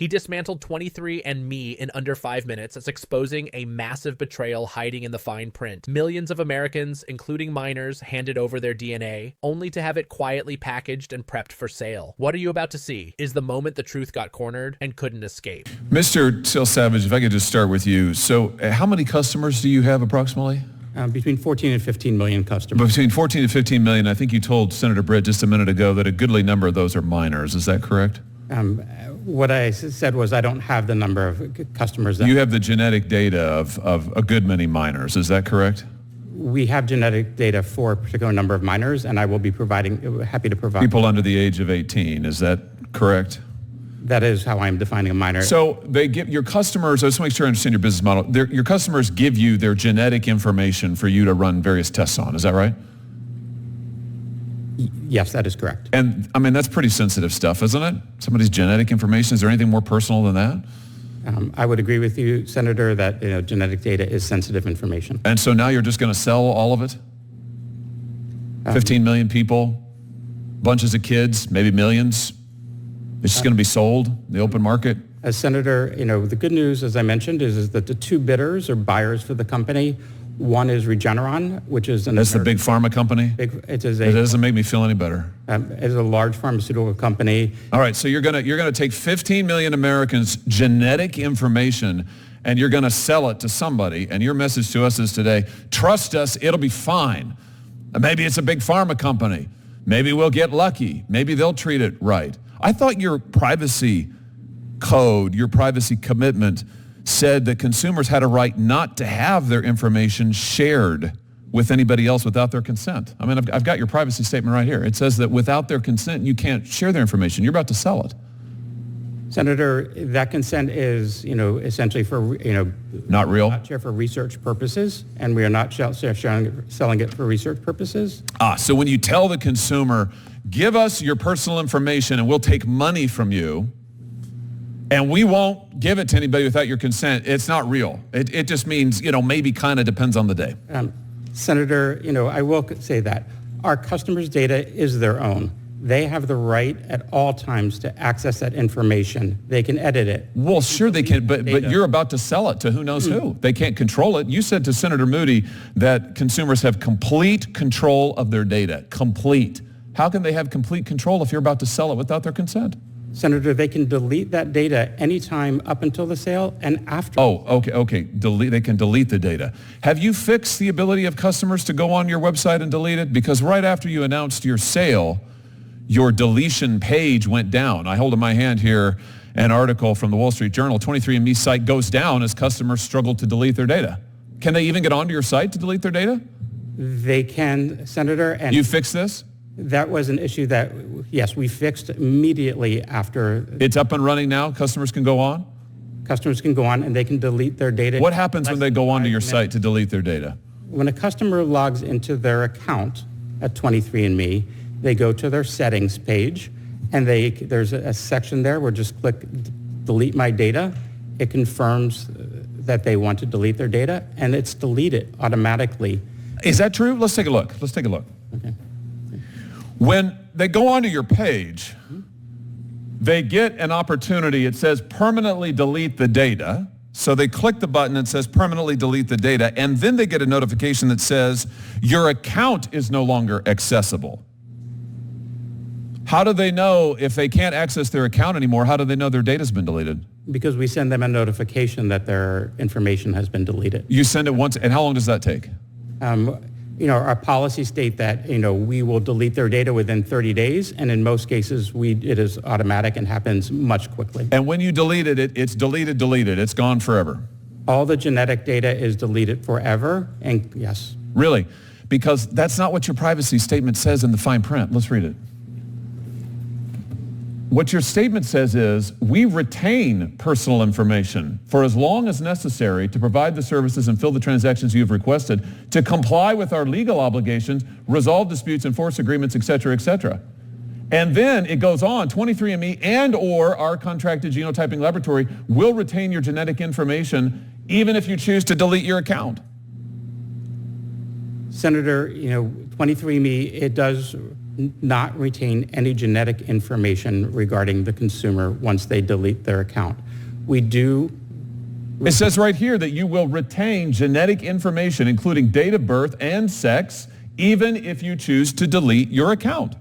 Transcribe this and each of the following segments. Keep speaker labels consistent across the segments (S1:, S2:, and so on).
S1: He dismantled 23andMe in under 5 minutes. It's exposing a massive betrayal hiding in the fine print. Millions of Americans, including minors, handed over their DNA, only to have it quietly packaged and prepped for sale. What are you about to see is the moment the truth got cornered and couldn't escape.
S2: Mr. Till Savage, if I could just start with you. So how many customers do you have approximately?
S3: Between 14 and 15 million customers.
S2: Between 14 and 15 million. I think you told Senator Britt just a minute ago that a goodly number of those are minors. Is that correct?
S3: What I said was I don't have the number of customers.
S2: You have the genetic data of a good many minors. Is that correct?
S3: We have genetic data for a particular number of minors, and I will be happy to provide.
S2: People under the age of 18. Is that correct?
S3: That is how I'm defining a minor.
S2: So they give your customers, I just want to make sure I understand your business model. Your customers give you their genetic information for you to run various tests on. Is that right?
S3: Yes, that is correct.
S2: And I mean, that's pretty sensitive stuff, isn't it? Somebody's genetic information. Is there anything more personal than that?
S3: I would agree with you, Senator, that genetic data is sensitive information.
S2: And so now you're just going to sell all of it? 15 million people, bunches of kids, maybe millions. It's just going to be sold in the open market?
S3: As Senator, the good news, as I mentioned, is that the two bidders or buyers for the company, one is Regeneron, which is
S2: that's the big pharma company?
S3: It
S2: doesn't make me feel any better.
S3: It's a large pharmaceutical company.
S2: All right, so you're gonna take 15 million Americans' genetic information and you're gonna sell it to somebody, and your message to us is today, trust us, it'll be fine. Maybe it's a big pharma company. Maybe we'll get lucky. Maybe they'll treat it right. I thought your privacy code, your privacy commitment said that consumers had a right not to have their information shared with anybody else without their consent. I mean, I've got your privacy statement right here. It says that without their consent, you can't share their information. You're about to sell it.
S3: Senator, that consent is, essentially for,
S2: not real?
S3: Not share for research purposes, and we are not selling it for research purposes.
S2: So when you tell the consumer, give us your personal information and we'll take money from you, and we won't give it to anybody without your consent, it's not real. It just means, maybe kind of depends on the day.
S3: Senator, I will say that our customers' data is their own. They have the right at all times to access that information. They can edit it.
S2: Well, sure they can, but you're about to sell it to who knows who. They can't control it. You said to Senator Moody that consumers have complete control of their data. Complete. How can they have complete control if you're about to sell it without their consent?
S3: Senator, they can delete that data anytime up until the sale and after.
S2: Oh, okay. They can delete the data. Have you fixed the ability of customers to go on your website and delete it? Because right after you announced your sale, your deletion page went down. I hold in my hand here an article from the Wall Street Journal. 23andMe site goes down as customers struggle to delete their data. Can they even get onto your site to delete their data?
S3: They can, Senator. And
S2: you fixed this?
S3: That was an issue that, yes, we fixed immediately after.
S2: It's up and running now? Customers can go on?
S3: Customers can go on and they can delete their data.
S2: What happens when they go onto your site to delete their data?
S3: When a customer logs into their account at 23andMe, they go to their settings page, and there's a section there where just click delete my data. It confirms that they want to delete their data, and it's deleted automatically.
S2: Is that true? Let's take a look.
S3: Okay.
S2: When they go onto your page, they get an opportunity. It says permanently delete the data. So they click the button that says permanently delete the data, and then they get a notification that says your account is no longer accessible. How do they know if they can't access their account anymore? How do they know their data's been deleted?
S3: Because we send them a notification that their information has been deleted.
S2: You send it once, and how long does that take?
S3: Our policies state that, we will delete their data within 30 days, and in most cases, it is automatic and happens much quickly.
S2: And when you delete it, it's deleted. It's gone forever.
S3: All the genetic data is deleted forever, and yes.
S2: Really? Because that's not what your privacy statement says in the fine print. Let's read it. What your statement says is, we retain personal information for as long as necessary to provide the services and fill the transactions you have requested, to comply with our legal obligations, resolve disputes, enforce agreements, et cetera, et cetera. And then it goes on, 23andMe and or our contracted genotyping laboratory will retain your genetic information even if you choose to delete your account.
S3: Senator, 23andMe, it does not retain any genetic information regarding the consumer once they delete their account. We do.
S2: It says right here that you will retain genetic information, including date of birth and sex, even if you choose to delete your account.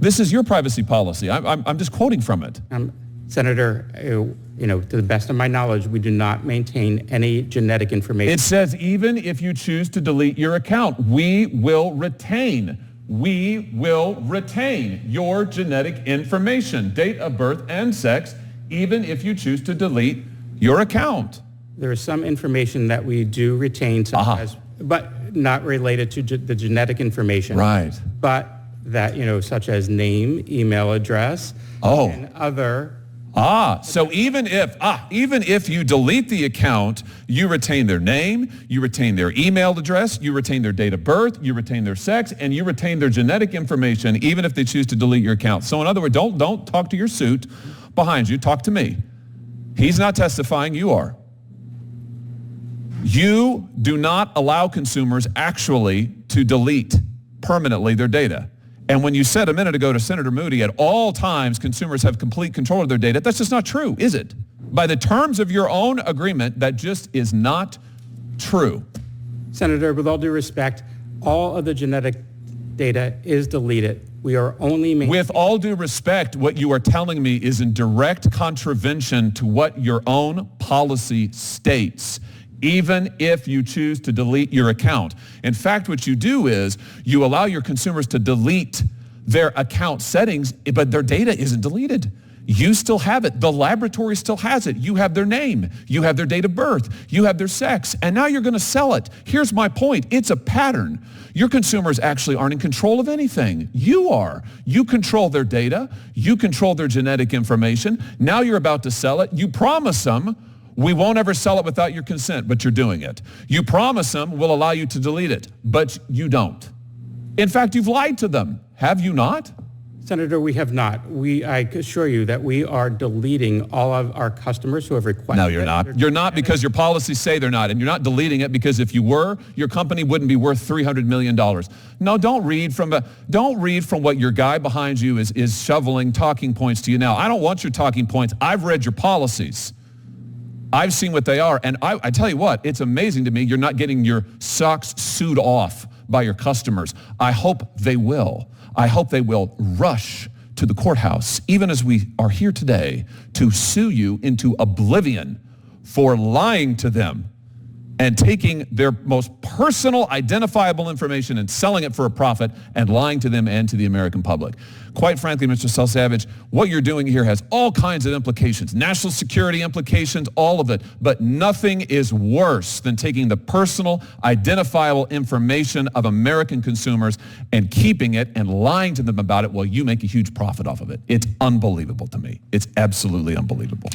S2: This is your privacy policy. I'm just quoting from it.
S3: Senator, to the best of my knowledge, we do not maintain any genetic information.
S2: It says even if you choose to delete your account, we will retain your genetic information, date of birth and sex, even if you choose to delete your account.
S3: There is some information that we do retain, but not related to the genetic information.
S2: Right.
S3: But that, such as name, email address, and other.
S2: So even if you delete the account, you retain their name, you retain their email address, you retain their date of birth, you retain their sex, and you retain their genetic information, even if they choose to delete your account. So in other words, don't talk to your suit behind you, talk to me. He's not testifying, you are. You do not allow consumers actually to delete permanently their data. And when you said a minute ago to Senator Moody, at all times consumers have complete control of their data, that's just not true, is it? By the terms of your own agreement, that just is not true.
S3: Senator, with all due respect, all of the genetic data is deleted. We are only
S2: With all due respect, what you are telling me is in direct contravention to what your own policy states, even if you choose to delete your account. In fact, what you do is you allow your consumers to delete their account settings, but their data isn't deleted. You still have it. The laboratory still has it. You have their name. You have their date of birth. You have their sex. And now you're going to sell it. Here's my point. It's a pattern. Your consumers actually aren't in control of anything. You are. You control their data. You control their genetic information. Now you're about to sell it. You promise them, we won't ever sell it without your consent, but you're doing it. You promise them we'll allow you to delete it, but you don't. In fact, you've lied to them. Have you not?
S3: Senator, we have not. I assure you that we are deleting all of our customers who have requested.
S2: No, you're not. You're not, because your policies say they're not. And you're not deleting it because if you were, your company wouldn't be worth $300 million. No, don't read from what your guy behind you is shoveling talking points to you now. I don't want your talking points. I've read your policies. I've seen what they are. And I tell you what, it's amazing to me you're not getting your socks sewed off by your customers. I hope they will. I hope they will rush to the courthouse, even as we are here today, to sue you into oblivion for lying to them and taking their most personal, identifiable information and selling it for a profit and lying to them and to the American public. Quite frankly, Mr. Selsavage, what you're doing here has all kinds of implications, national security implications, all of it, but nothing is worse than taking the personal, identifiable information of American consumers and keeping it and lying to them about it while you make a huge profit off of it. It's unbelievable to me. It's absolutely unbelievable.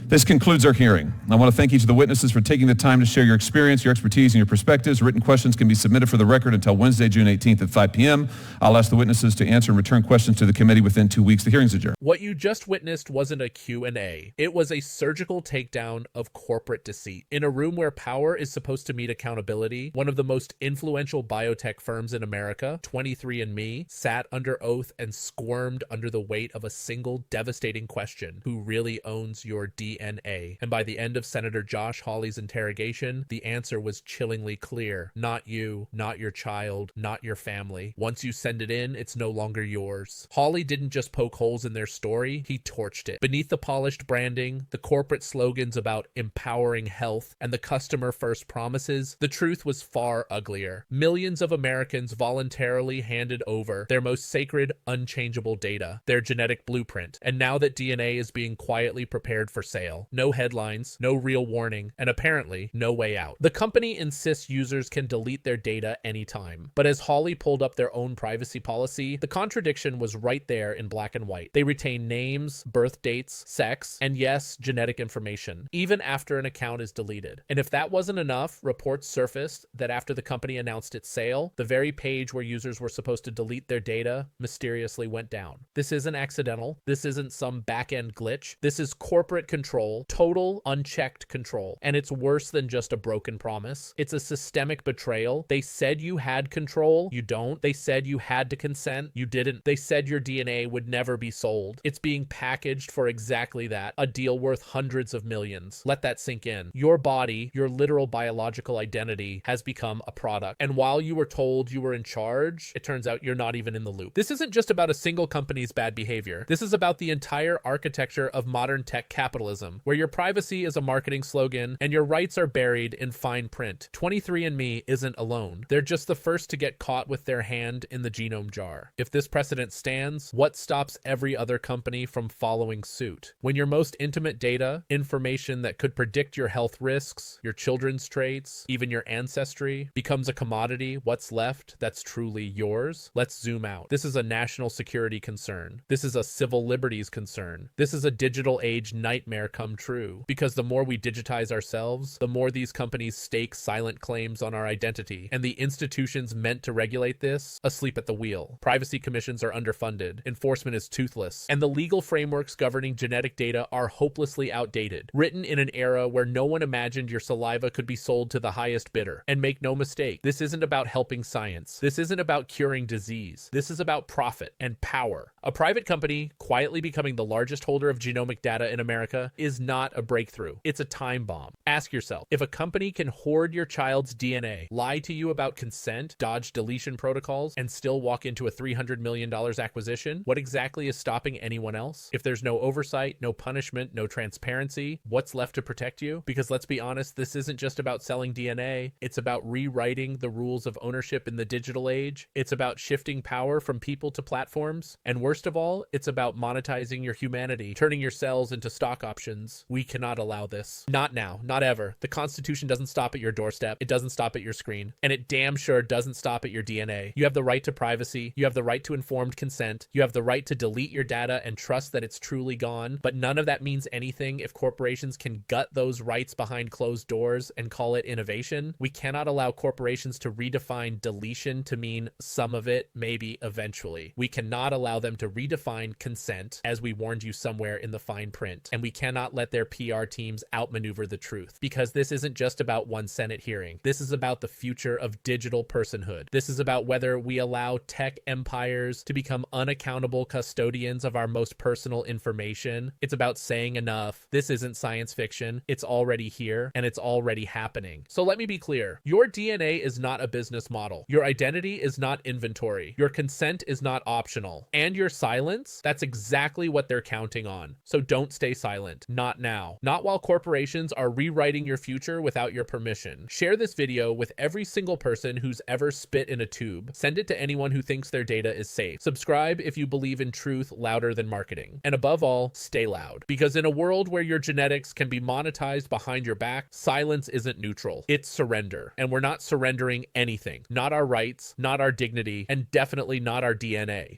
S2: This concludes our hearing. I want to thank each of the witnesses for taking the time to share your experience, your expertise, and your perspectives. Written questions can be submitted for the record until Wednesday, June 18th at 5 p.m. I'll ask the witnesses to answer and return questions to the committee within 2 weeks. The hearing's adjourned.
S1: What you just witnessed wasn't a Q&A. It was a surgical takedown of corporate deceit. In a room where power is supposed to meet accountability, one of the most influential biotech firms in America, 23andMe, sat under oath and squirmed under the weight of a single devastating question: who really owns your DNA? And by the end of Senator Josh Hawley's interrogation, the answer was chillingly clear. Not you, not your child, not your family. Once you send it in, it's no longer yours. Hawley didn't just poke holes in their story, he torched it. Beneath the polished branding, the corporate slogans about empowering health, and the customer-first promises, the truth was far uglier. Millions of Americans voluntarily handed over their most sacred, unchangeable data, their genetic blueprint, and now that DNA is being quietly prepared for sale. No headlines, no real warning, and apparently no way out. The company insists users can delete their data anytime. But as Hawley pulled up their own privacy policy, the contradiction was right there in black and white. They retain names, birth dates, sex, and yes, genetic information, even after an account is deleted. And if that wasn't enough, reports surfaced that after the company announced its sale, the very page where users were supposed to delete their data mysteriously went down. This isn't accidental. This isn't some back-end glitch. This is corporate control control, total unchecked control. And it's worse than just a broken promise. It's a systemic betrayal. They said you had control, you don't. They said you had to consent, you didn't. They said your DNA would never be sold. It's being packaged for exactly that, a deal worth hundreds of millions. Let that sink in. Your body, your literal biological identity, has become a product. And while you were told you were in charge, it turns out you're not even in the loop. This isn't just about a single company's bad behavior. This is about the entire architecture of modern tech capitalism, where your privacy is a marketing slogan and your rights are buried in fine print. 23andMe isn't alone. They're just the first to get caught with their hand in the genome jar. If this precedent stands, what stops every other company from following suit? When your most intimate data, information that could predict your health risks, your children's traits, even your ancestry, becomes a commodity, what's left that's truly yours? Let's zoom out. This is a national security concern. This is a civil liberties concern. This is a digital age nightmare come true. Because the more we digitize ourselves, the more these companies stake silent claims on our identity, and the institutions meant to regulate this, asleep at the wheel. Privacy commissions are underfunded, enforcement is toothless, and the legal frameworks governing genetic data are hopelessly outdated, written in an era where no one imagined your saliva could be sold to the highest bidder. And make no mistake, this isn't about helping science. This isn't about curing disease. This is about profit and power. A private company quietly becoming the largest holder of genomic data in America is not a breakthrough. It's a time bomb. Ask yourself, if a company can hoard your child's DNA, lie to you about consent, dodge deletion protocols, and still walk into a $300 million acquisition, what exactly is stopping anyone else? If there's no oversight, no punishment, no transparency, what's left to protect you? Because let's be honest, this isn't just about selling DNA. It's about rewriting the rules of ownership in the digital age. It's about shifting power from people to platforms. And worst of all, it's about monetizing your humanity, turning your cells into stock options. We cannot allow this. Not now, not ever. The Constitution doesn't stop at your doorstep. It doesn't stop at your screen. And it damn sure doesn't stop at your DNA. You have the right to privacy. You have the right to informed consent. You have the right to delete your data and trust that it's truly gone. But none of that means anything if corporations can gut those rights behind closed doors and call it innovation. We cannot allow corporations to redefine deletion to mean some of it, maybe eventually. We cannot allow them to redefine consent, as we warned you somewhere in the fine print. And we cannot let their PR teams outmaneuver the truth. Because this isn't just about one Senate hearing. This is about the future of digital personhood. This is about whether we allow tech empires to become unaccountable custodians of our most personal information. It's about saying enough. This isn't science fiction. It's already here and it's already happening. So let me be clear. Your DNA is not a business model. Your identity is not inventory. Your consent is not optional. And your silence, that's exactly what they're counting on. So don't stay silent. Not now. Not while corporations are rewriting your future without your permission. Share this video with every single person who's ever spit in a tube. Send it to anyone who thinks their data is safe. Subscribe if you believe in truth louder than marketing. And above all, stay loud. Because in a world where your genetics can be monetized behind your back, silence isn't neutral. It's surrender. And we're not surrendering anything. Not our rights, not our dignity, and definitely not our DNA.